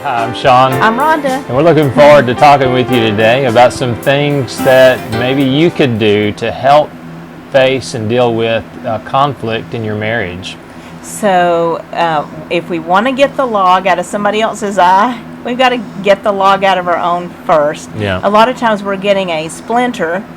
Hi, I'm Sean. I'm Rhonda. And we're looking forward to talking with you today about some things that maybe you could do to help face and deal with conflict in your marriage. So, if we want to get the log out of somebody else's eye, we've got to get the log out of our own first. Yeah. A lot of times we're getting a splinter,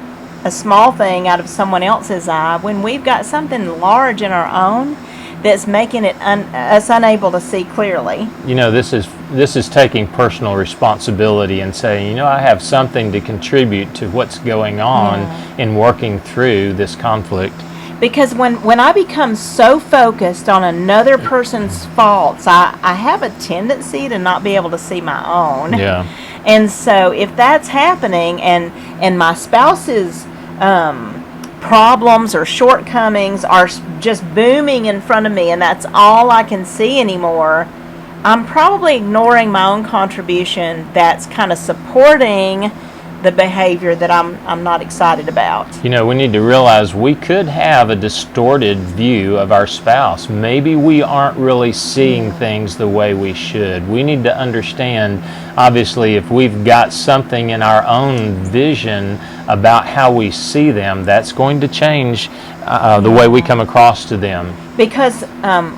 a small thing, out of someone else's eye when we've got something large in our own that's making it us unable to see clearly. You know, this is taking personal responsibility and saying, you know, I have something to contribute to what's going on in working through this conflict. Because when I become so focused on another person's faults, I have a tendency to not be able to see my own. Yeah. And so if that's happening and my spouse's problems or shortcomings are just booming in front of me and that's all I can see anymore, I'm probably ignoring my own contribution that's kind of supporting the behavior that I'm not excited about. You know, we need to realize we could have a distorted view of our spouse. Maybe we aren't really seeing things the way we should. We need to understand, obviously, if we've got something in our own vision about how we see them, that's going to change the way we come across to them. Because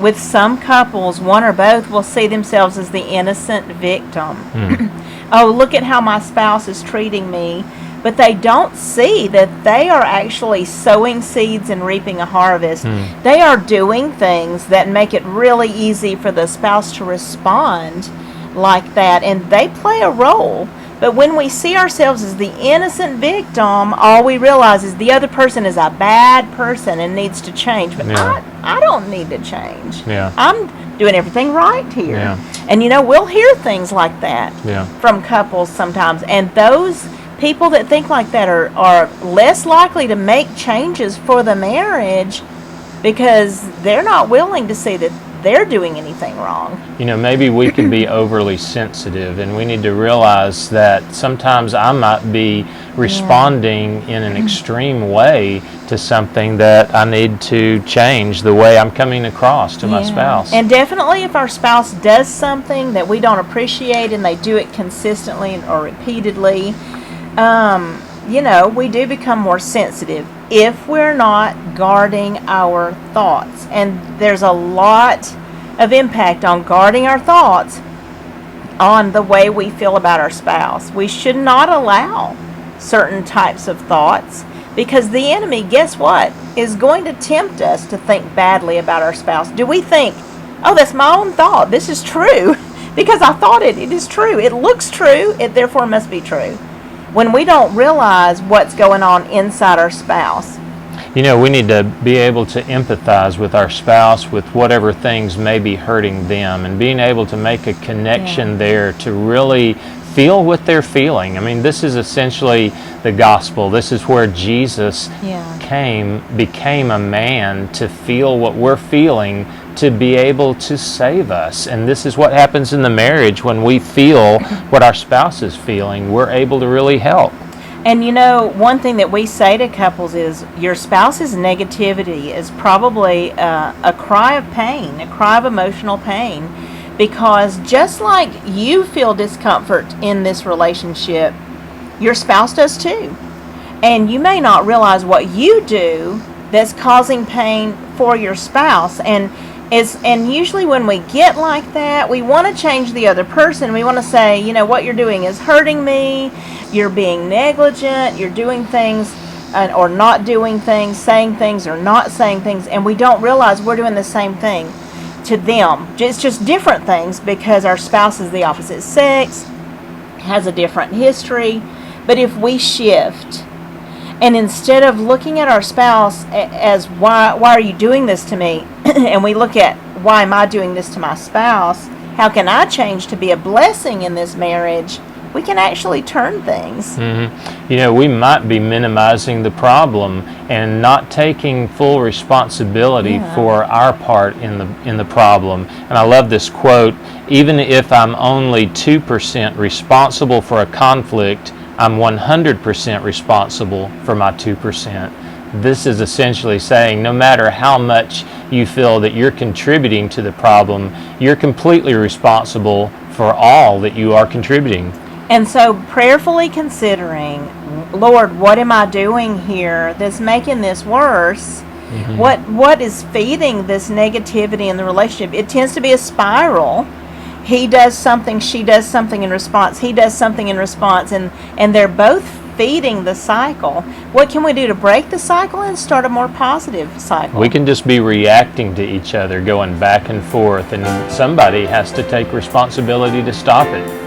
with some couples, one or both will see themselves as the innocent victim. Oh, look at how my spouse is treating me. But they don't see that they are actually sowing seeds and reaping a harvest. They are doing things that make it really easy for the spouse to respond like that, and they play a role. But when we see ourselves as the innocent victim, all we realize is the other person is a bad person and needs to change. But I don't need to change. Yeah. I'm doing everything right here. Yeah. And you know, we'll hear things like that from couples sometimes. And those people that think like that are less likely to make changes for the marriage because they're not willing to see that they're doing anything wrong. You know, maybe we can be overly sensitive, and we need to realize that sometimes I might be responding in an extreme way to something that I need to change the way I'm coming across to my spouse. And definitely if our spouse does something that we don't appreciate and they do it consistently or repeatedly, you know, we do become more sensitive if we're not guarding our thoughts. And there's a lot of impact on guarding our thoughts on the way we feel about our spouse. We should not allow certain types of thoughts because the enemy, guess what, is going to tempt us to think badly about our spouse. Do we think, oh, that's my own thought, this is true because I thought it is true, it looks true, it therefore must be true, when we don't realize what's going on inside our spouse. You know, we need to be able to empathize with our spouse with whatever things may be hurting them and being able to make a connection there to really feel what they're feeling. I mean, this is essentially the gospel. This is where Jesus became a man to feel what we're feeling, to be able to save us. And this is what happens in the marriage when we feel what our spouse is feeling. We're able to really help. And you know, one thing that we say to couples is your spouse's negativity is probably a cry of pain, a cry of emotional pain, because just like you feel discomfort in this relationship, your spouse does too. And you may not realize what you do that's causing pain for your spouse. And usually when we get like that, we want to change the other person. We want to say, you know, what you're doing is hurting me. You're being negligent. You're doing things or not doing things, saying things or not saying things. And we don't realize we're doing the same thing to them. It's just different things because our spouse is the opposite sex, has a different history. But if we shift, and instead of looking at our spouse as why are you doing this to me, and we look at why am I doing this to my spouse, how can I change to be a blessing in this marriage, we can actually turn things. You know, we might be minimizing the problem and not taking full responsibility for our part in the problem. And I love this quote, even if I'm only 2% responsible for a conflict, I'm 100% responsible for my 2%. This is essentially saying no matter how much you feel that you're contributing to the problem, you're completely responsible for all that you are contributing. And so prayerfully considering, Lord, what am I doing here that's making this worse? What is feeding this negativity in the relationship? It tends to be a spiral. He does something, she does something in response, he does something in response, and they're both feeding the cycle. What can we do to break the cycle and start a more positive cycle? We can just be reacting to each other, going back and forth, and somebody has to take responsibility to stop it.